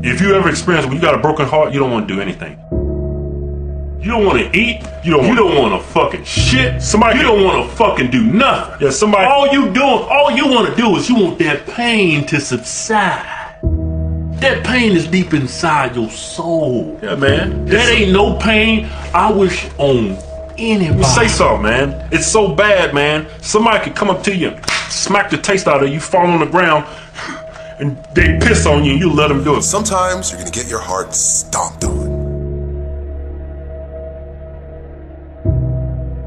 If you ever experience when you got a broken heart, you don't want to do anything. You don't want to eat. You don't want to fucking shit. You don't want to fucking do nothing. Yeah, all you want to do is you want that pain to subside. That pain is deep inside your soul. Yeah, man. That ain't no pain I wish on anybody. Say something, man. It's so bad, man. Somebody could come up to you and smack the taste out of you, fall on the ground, and they piss on you and you let them do it. Sometimes you're gonna get your heart stomped on.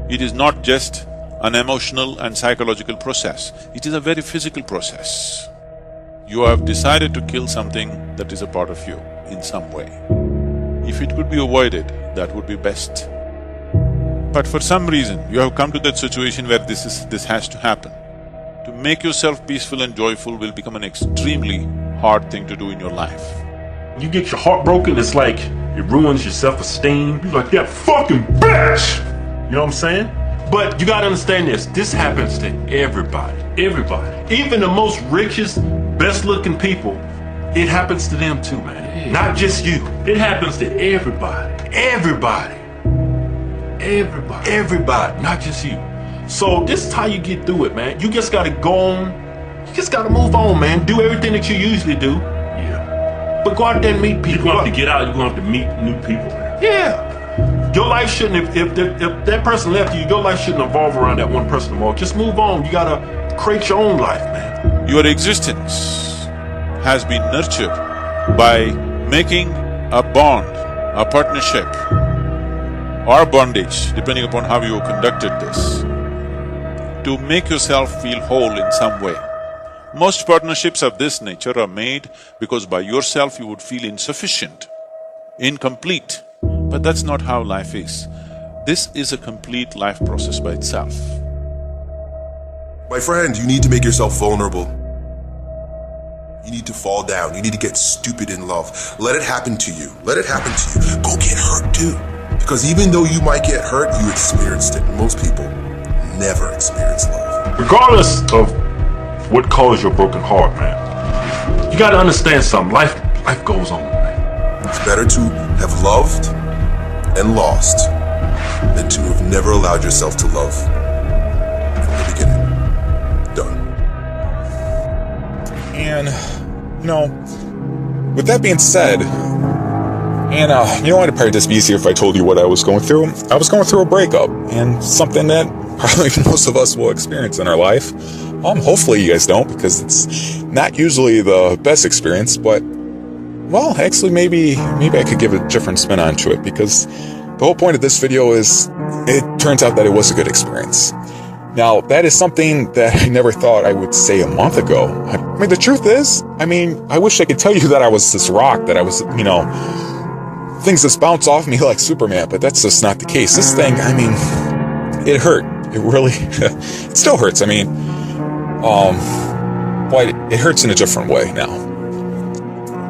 It is not just an emotional and psychological process. It is a very physical process. You have decided to kill something that is a part of you in some way. If it could be avoided, that would be best. But for some reason, you have come to that situation where this has to happen. To make yourself peaceful and joyful will become an extremely hard thing to do in your life. You get your heart broken, it's like it ruins your self-esteem. You're like, that fucking bitch! You know what I'm saying? But you gotta understand this. This happens to everybody. Everybody. Even the most richest, best-looking people, it happens to them too, man. Not just you. It happens to everybody. Everybody. Everybody. Everybody. Not just you. So this is how you get through it, man. You just gotta go on. You just gotta move on, man. Do everything that you usually do. Yeah. But go out there and meet people. You're gonna have to get out. You're gonna have to meet new people, man. Yeah. Your life shouldn't, if that person left you, your life shouldn't evolve around that one person anymore. Just move on. You gotta create your own life, man. Your existence has been nurtured by making a bond, a partnership, or bondage, depending upon how you conducted this, to make yourself feel whole in some way. Most partnerships of this nature are made because by yourself you would feel insufficient, incomplete. But that's not how life is. This is a complete life process by itself. My friend, you need to make yourself vulnerable. You need to fall down. You need to get stupid in love. Let it happen to you. Let it happen to you. Go get hurt too. Because even though you might get hurt, you experienced it. Most people never experience love. Regardless of what caused your broken heart, man, you gotta understand something. Life goes on, man. It's better to have loved and lost than to have never allowed yourself to love from the beginning. Done. And, you know, with that being said, and you know what, it'd probably just be easier if I told you what I was going through. I was going through a breakup, and something that probably most of us will experience in our life. Hopefully you guys don't, because it's not usually the best experience, but well, actually, maybe I could give a different spin onto it, because the whole point of this video is it turns out that it was a good experience. Now, that is something that I never thought I would say a month ago. I mean, the truth is, I wish I could tell you that I was this rock, that I was, you know, things just bounce off me like Superman, but that's just not the case. This thing, it hurt. It really, it still hurts. But it hurts in a different way now.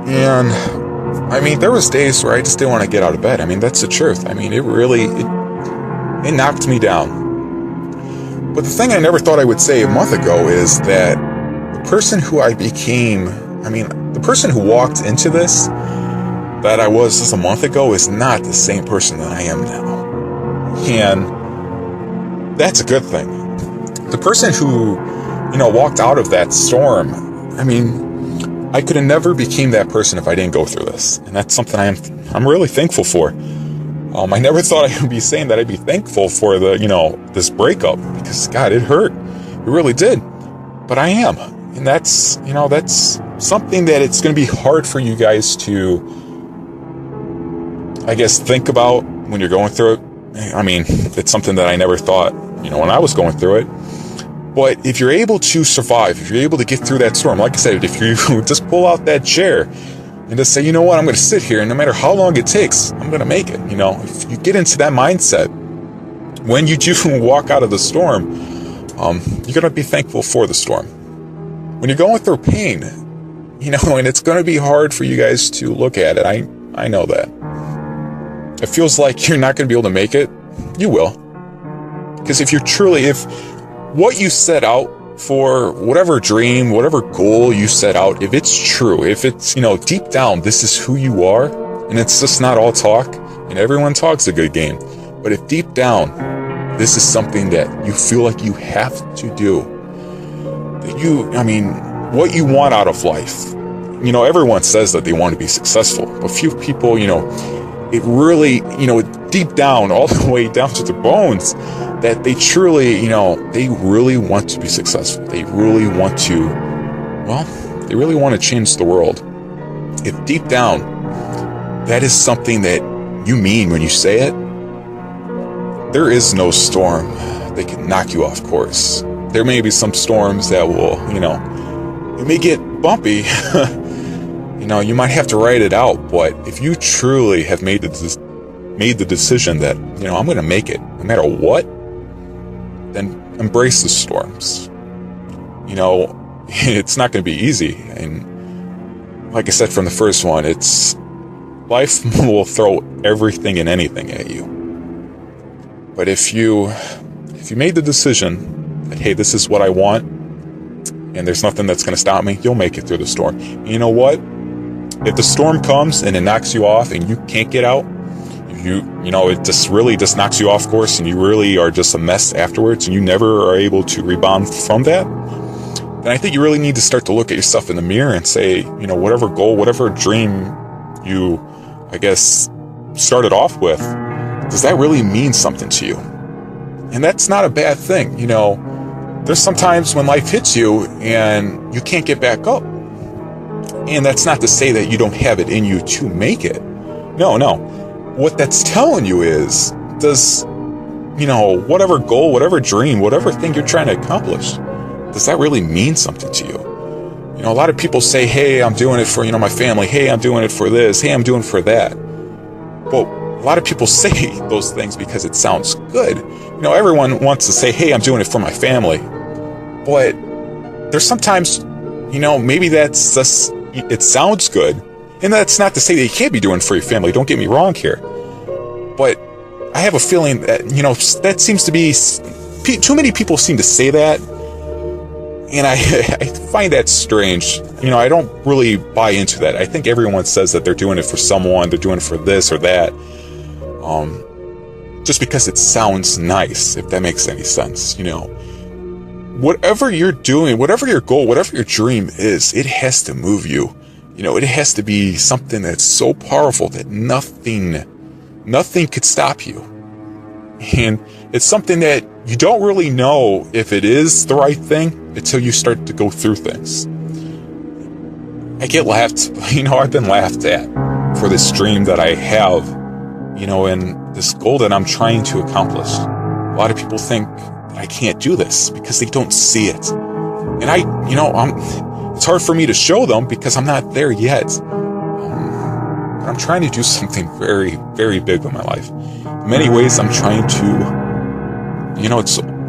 And, there was days where I just didn't want to get out of bed. That's the truth. It really, it knocked me down. But the thing I never thought I would say a month ago is that the person who I became, the person who walked into this, that I was just a month ago, is not the same person that I am now. And that's a good thing. The person who, walked out of that storm, I could have never became that person if I didn't go through this. And that's something I'm really thankful for. I never thought I would be saying that I'd be thankful for the, this breakup, because God, it hurt. It really did. But I am. And that's, that's something that it's going to be hard for you guys to, I guess, think about when you're going through it. It's something that I never thought, when I was going through it. But if you're able to survive, if you're able to get through that storm, like I said, if you just pull out that chair and just say, you know what, I'm going to sit here, and no matter how long it takes, I'm going to make it. If you get into that mindset, when you do walk out of the storm, you're going to be thankful for the storm. When you're going through pain, and it's going to be hard for you guys to look at it. I know that. It feels like you're not going to be able to make it. You will. Because if what you set out for whatever dream, whatever goal you set out, if it's true, if it's, deep down, this is who you are, and it's just not all talk, and everyone talks a good game, but if deep down, this is something that you feel like you have to do, that what you want out of life, everyone says that they want to be successful, but few people, it really, deep down, all the way down to the bones, that they truly, they really want to be successful. They really want to, they really want to change the world. If deep down, that is something that you mean when you say it, there is no storm that can knock you off course. There may be some storms that will, it may get bumpy. You might have to ride it out, but if you truly have made the decision that, I'm going to make it no matter what, then embrace the storms. It's not going to be easy. And like I said from the first one, life will throw everything and anything at you. But if you made the decision that, hey, this is what I want, and there's nothing that's going to stop me, you'll make it through the storm. And you know what? If the storm comes and it knocks you off and you can't get out, it just really just knocks you off course and you really are just a mess afterwards and you never are able to rebound from that, then I think you really need to start to look at yourself in the mirror and say, whatever goal, whatever dream you, started off with, does that really mean something to you? And that's not a bad thing. There's sometimes when life hits you and you can't get back up. And that's not to say that you don't have it in you to make it. No. What that's telling you is, does, whatever goal, whatever dream, whatever thing you're trying to accomplish, does that really mean something to you? A lot of people say, hey, I'm doing it for, my family. Hey, I'm doing it for this. Hey, I'm doing it for that. Well, a lot of people say those things because it sounds good. Everyone wants to say, hey, I'm doing it for my family. But there's sometimes, maybe that's just, it sounds good. And that's not to say that you can't be doing it for your family. Don't get me wrong here. But I have a feeling that, that seems to be, too many people seem to say that. And I find that strange. I don't really buy into that. I think everyone says that they're doing it for someone, they're doing it for this or that. Just because it sounds nice, if that makes any sense, Whatever you're doing, whatever your goal, whatever your dream is, it has to move you. It has to be something that's so powerful that nothing could stop you. And it's something that you don't really know if it is the right thing until you start to go through things. I get laughed, I've been laughed at for this dream that I have, and this goal that I'm trying to accomplish. A lot of people think that I can't do this because they don't see it. And it's hard for me to show them because I'm not there yet. But I'm trying to do something very, very big with my life. In many ways, I'm trying to,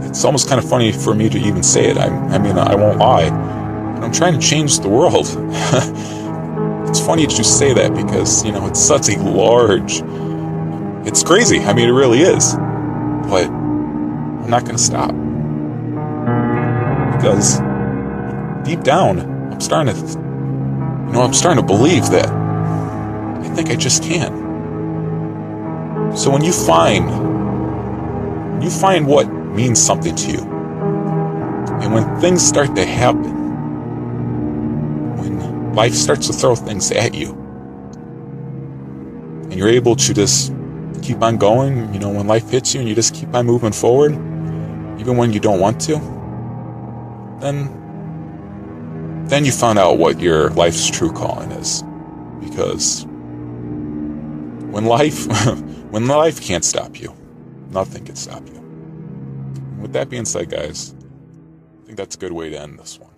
it's almost kind of funny for me to even say it. I won't lie. But I'm trying to change the world. It's funny that you say that because, it's such a large, it's crazy. It really is. But I'm not going to stop. Because deep down, I'm starting to believe that I think I just can. So when you find what means something to you, and when things start to happen, when life starts to throw things at you, and you're able to just keep on going, when life hits you and you just keep on moving forward, even when you don't want to, then you found out what your life's true calling is. Because when life can't stop you, nothing can stop you. And with that being said, guys, I think that's a good way to end this one.